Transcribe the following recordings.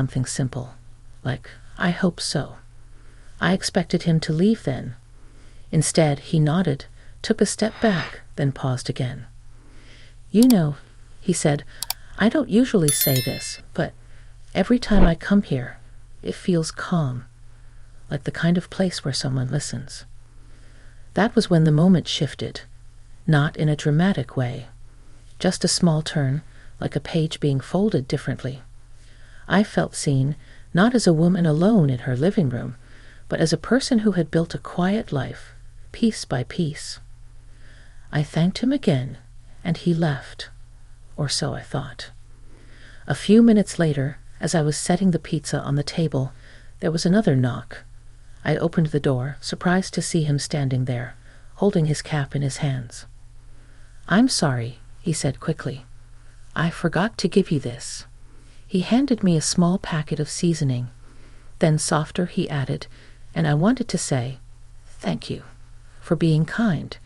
something simple, like, "I hope so." I expected him to leave then. Instead, he nodded, took a step back, then paused again. "You know," he said, "I don't usually say this, but every time I come here, it feels calm, like the kind of place where someone listens." That was when the moment shifted, not in a dramatic way, just a small turn, like a page being folded differently. I felt seen, not as a woman alone in her living room, but as a person who had built a quiet life, piece by piece. I thanked him again, and he left, or so I thought. A few minutes later, as I was setting the pizza on the table, there was another knock. I opened the door, surprised to see him standing there, holding his cap in his hands. "I'm sorry," he said quickly. "I forgot to give you this." He handed me a small packet of seasoning. Then softer he added, and I wanted to say, "Thank you for being kind.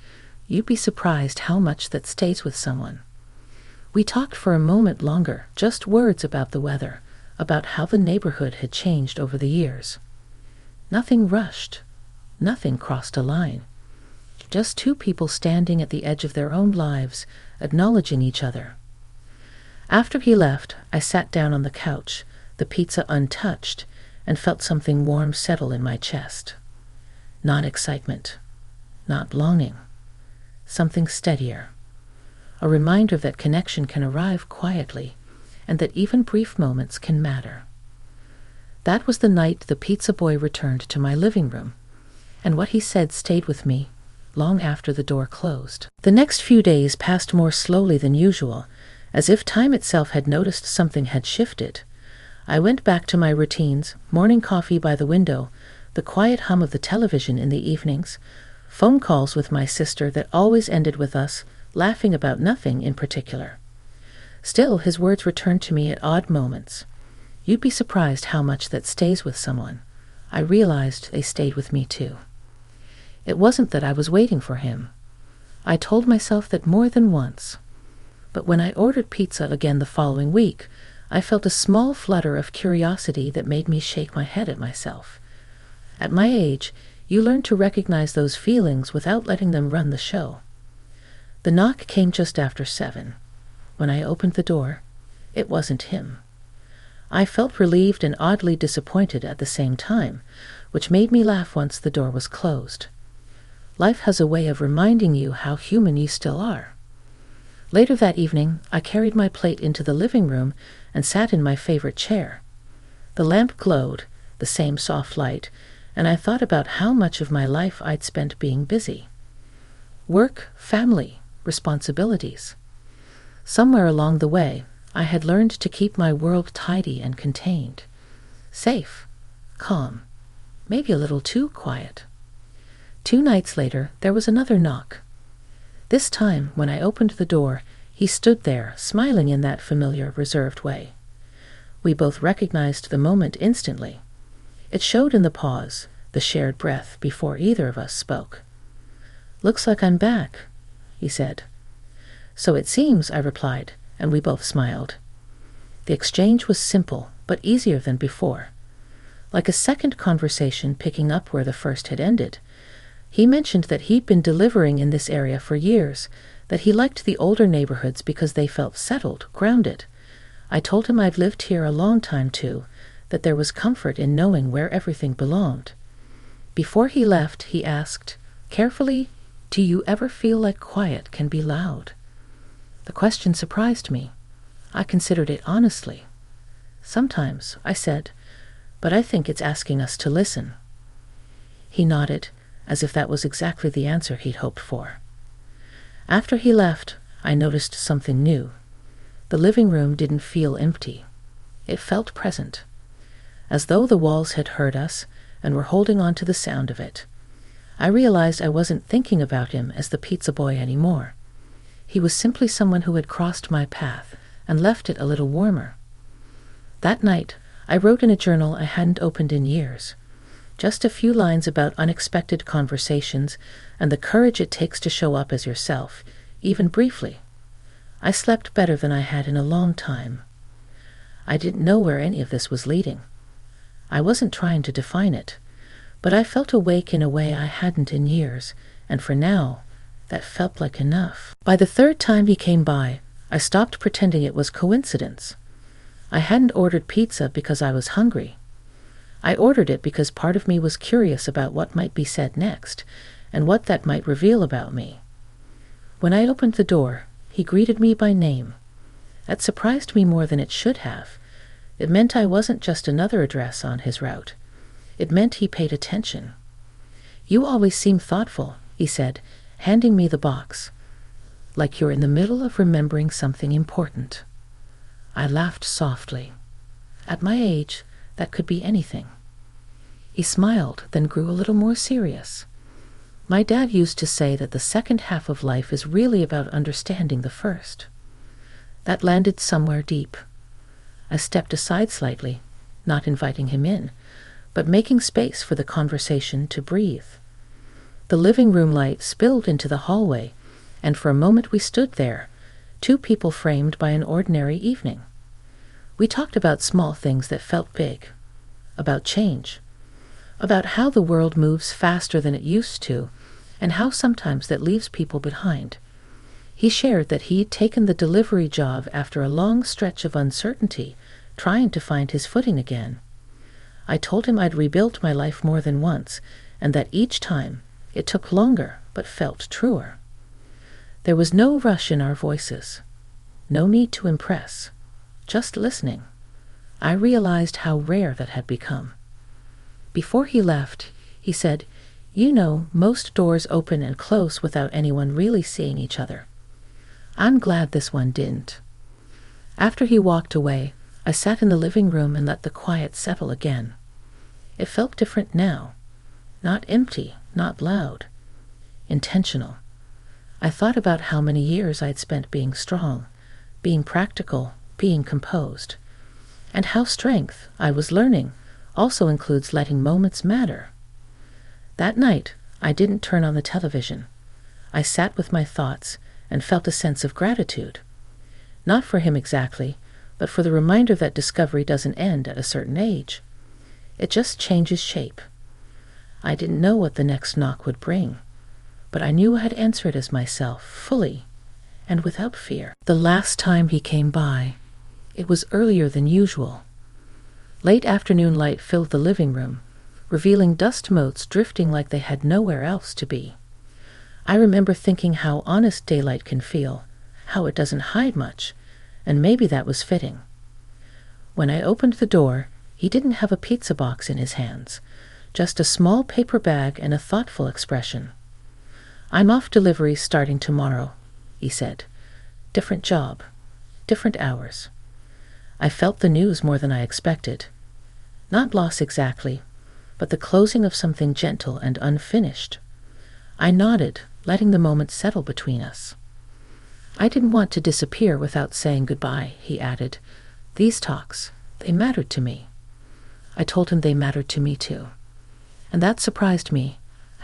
You'd be surprised how much that stays with someone." We talked for a moment longer, just words about the weather, about how the neighborhood had changed over the years. Nothing rushed. Nothing crossed a line. Just two people standing at the edge of their own lives, acknowledging each other. After he left, I sat down on the couch, the pizza untouched, and felt something warm settle in my chest. Not excitement, not longing, something steadier. A reminder that connection can arrive quietly, and that even brief moments can matter. That was the night the pizza boy returned to my living room, and what he said stayed with me long after the door closed. The next few days passed more slowly than usual, as if time itself had noticed something had shifted. I went back to my routines, morning coffee by the window, the quiet hum of the television in the evenings, phone calls with my sister that always ended with us laughing about nothing in particular. Still, his words returned to me at odd moments. "You'd be surprised how much that stays with someone." I realized they stayed with me too. It wasn't that I was waiting for him. I told myself that more than once. But when I ordered pizza again the following week, I felt a small flutter of curiosity that made me shake my head at myself. At my age, you learn to recognize those feelings without letting them run the show. The knock came just after 7. When I opened the door, it wasn't him. I felt relieved and oddly disappointed at the same time, which made me laugh once the door was closed. Life has a way of reminding you how human you still are. Later that evening, I carried my plate into the living room and sat in my favorite chair. The lamp glowed, the same soft light, and I thought about how much of my life I'd spent being busy. Work, family, responsibilities. Somewhere along the way, I had learned to keep my world tidy and contained. Safe, calm, maybe a little too quiet. 2 nights later, there was another knock. This time, when I opened the door, he stood there, smiling in that familiar, reserved way. We both recognized the moment instantly. It showed in the pause, the shared breath, before either of us spoke. "Looks like I'm back," he said. "So it seems," I replied, and we both smiled. The exchange was simple, but easier than before. Like a second conversation picking up where the first had ended. He mentioned that he'd been delivering in this area for years, that he liked the older neighborhoods because they felt settled, grounded. I told him I'd lived here a long time too, that there was comfort in knowing where everything belonged. Before he left, he asked, carefully, "Do you ever feel like quiet can be loud?" The question surprised me. I considered it honestly. "Sometimes," I said, "but I think it's asking us to listen." He nodded, as if that was exactly the answer he'd hoped for. After he left, I noticed something new. The living room didn't feel empty. It felt present, as though the walls had heard us and were holding on to the sound of it. I realized I wasn't thinking about him as the pizza boy anymore. He was simply someone who had crossed my path and left it a little warmer. That night, I wrote in a journal I hadn't opened in years. Just a few lines about unexpected conversations and the courage it takes to show up as yourself, even briefly. I slept better than I had in a long time. I didn't know where any of this was leading. I wasn't trying to define it, but I felt awake in a way I hadn't in years, and for now, that felt like enough. By the third time he came by, I stopped pretending it was coincidence. I hadn't ordered pizza because I was hungry. I ordered it because part of me was curious about what might be said next, and what that might reveal about me. When I opened the door, he greeted me by name. That surprised me more than it should have. It meant I wasn't just another address on his route. It meant he paid attention. "You always seem thoughtful," he said, handing me the box. "Like you're in the middle of remembering something important." I laughed softly. At my age, that could be anything. He smiled, then grew a little more serious. "My dad used to say that the second half of life is really about understanding the first." That landed somewhere deep. I stepped aside slightly, not inviting him in, but making space for the conversation to breathe. The living room light spilled into the hallway, and for a moment we stood there, two people framed by an ordinary evening. We talked about small things that felt big, about change, about how the world moves faster than it used to, and how sometimes that leaves people behind. He shared that he'd taken the delivery job after a long stretch of uncertainty, trying to find his footing again. I told him I'd rebuilt my life more than once, and that each time it took longer but felt truer. There was no rush in our voices, no need to impress, just listening. I realized how rare that had become. Before he left, he said, "You know, most doors open and close without anyone really seeing each other. I'm glad this one didn't." After he walked away, I sat in the living room and let the quiet settle again. It felt different now. Not empty, not loud. Intentional. I thought about how many years I'd spent being strong, being practical, being composed, and how strength, I was learning, also includes letting moments matter. That night, I didn't turn on the television. I sat with my thoughts and felt a sense of gratitude. Not for him exactly, but for the reminder that discovery doesn't end at a certain age. It just changes shape. I didn't know what the next knock would bring, but I knew I'd answer it as myself, fully, and without fear. The last time he came by, it was earlier than usual. Late afternoon light filled the living room, revealing dust motes drifting like they had nowhere else to be. I remember thinking how honest daylight can feel, how it doesn't hide much, and maybe that was fitting. When I opened the door, he didn't have a pizza box in his hands, just a small paper bag and a thoughtful expression. "I'm off delivery starting tomorrow," he said. "Different job, different hours." I felt the news more than I expected. Not loss exactly, but the closing of something gentle and unfinished. I nodded, letting the moment settle between us. "I didn't want to disappear without saying goodbye," he added. "These talks, they mattered to me." I told him they mattered to me too. And that surprised me,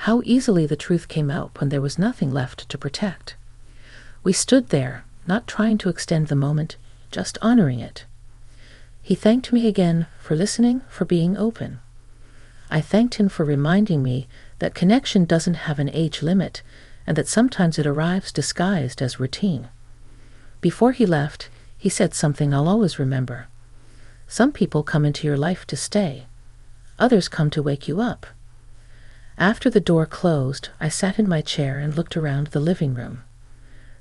how easily the truth came out when there was nothing left to protect. We stood there, not trying to extend the moment, just honoring it. He thanked me again for listening, for being open. I thanked him for reminding me that connection doesn't have an age limit, and that sometimes it arrives disguised as routine. Before he left, he said something I'll always remember. "Some people come into your life to stay. Others come to wake you up." After the door closed, I sat in my chair and looked around the living room.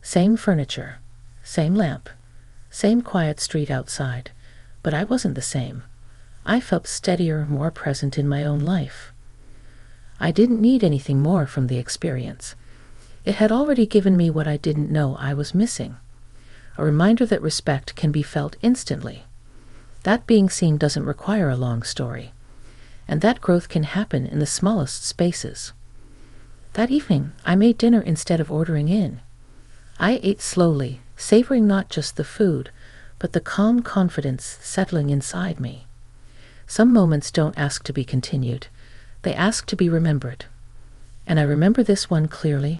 Same furniture, same lamp, same quiet street outside, but I wasn't the same. I felt steadier, more present in my own life. I didn't need anything more from the experience. It had already given me what I didn't know I was missing. A reminder that respect can be felt instantly. That being seen doesn't require a long story. And that growth can happen in the smallest spaces. That evening, I made dinner instead of ordering in. I ate slowly, savoring not just the food, but the calm confidence settling inside me. Some moments don't ask to be continued. They ask to be remembered. And I remember this one clearly.